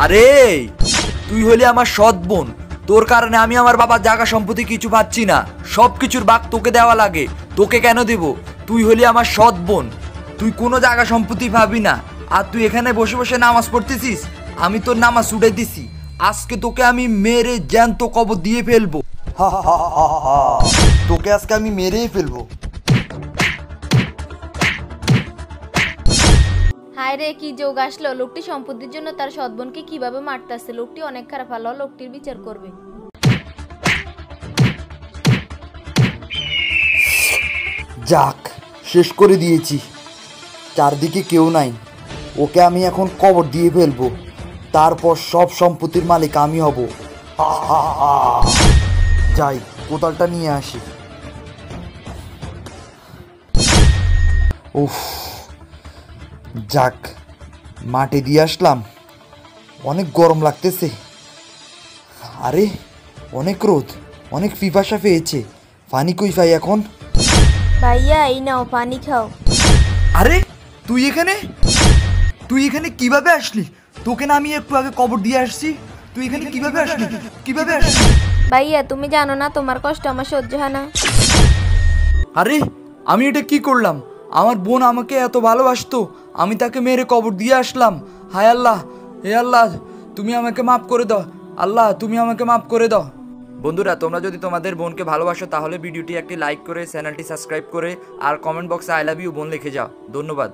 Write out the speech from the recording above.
আরে তুই হলি আমার সৎ বোন, তোর কারণে আমি আমার বাবার জায়গা সম্পত্তি কিছু পাচ্ছি না, সব কিছুর ভাগ তোকে দেওয়া লাগে। তোকে কেন দেব? তুই হলি আমার সৎ বোন, তুই কোনো জায়গা সম্পত্তি পাবি না। আর তুই এখানে বসে বসে নামাজ পড়তেছিস, আমি তোর নামাজ উঠে দিছি। আজকে তোকে আমি মেরে জ্যান্ত কবর দিয়ে ফেলবো। তোকে আজকে আমি মেরেই ফেলবো। হায় রে, কি যোগ আসলো! লোকটি সম্পত্তির জন্য তার সৎ বোনকে কিভাবে মারতেছে। লোকটি অনেক খারাপ, আল্লাহ লোকটির বিচার করবে। যাক, শেষ করে দিয়েছি, চারদিকে কেউ নাই। ওকে আমি এখন কবর দিয়ে ফেলবো, তারপর সব সম্পত্তির মালিক আমি হব। যাই, কোদালটা নিয়ে আসি। উফ, যাক, মাঠে দিয়ে আসলাম, অনেক গরম লাগতেছে। আরে অনেক রোদ, অনেক পিপাসা পেয়েছে, পানি কই পাই এখন? ভাইয়া এই নাও পানি খাও। আরে তুই এখানে কিভাবে আসলি? তোকে না আমি একটু আগে কবর দিয়ে আসছি, তুই এখানে কিভাবে আসলি? ভাইয়া তুমি জানো না তোমার কষ্ট আমার সহ্য হয় না। আরে আমি এটা কি করলাম? আমার বোন আমাকে এত ভালোবাসতো, আমি তাকে মেরে কবর দিয়ে আসলাম। হায় আল্লাহ, হে আল্লাহ, তুমি আমাকে মাফ করে দাও। আল্লাহ, তুমি আমাকে মাফ করে দাও। বন্ধুরা, তোমরা যদি তোমাদের বোনকে ভালোবাসো তাহলে ভিডিওটি একটি লাইক করে চ্যানেলটি সাবস্ক্রাইব করে আর কমেন্ট বক্সে আই লাভ ইউ বোন লিখে যাও। ধন্যবাদ।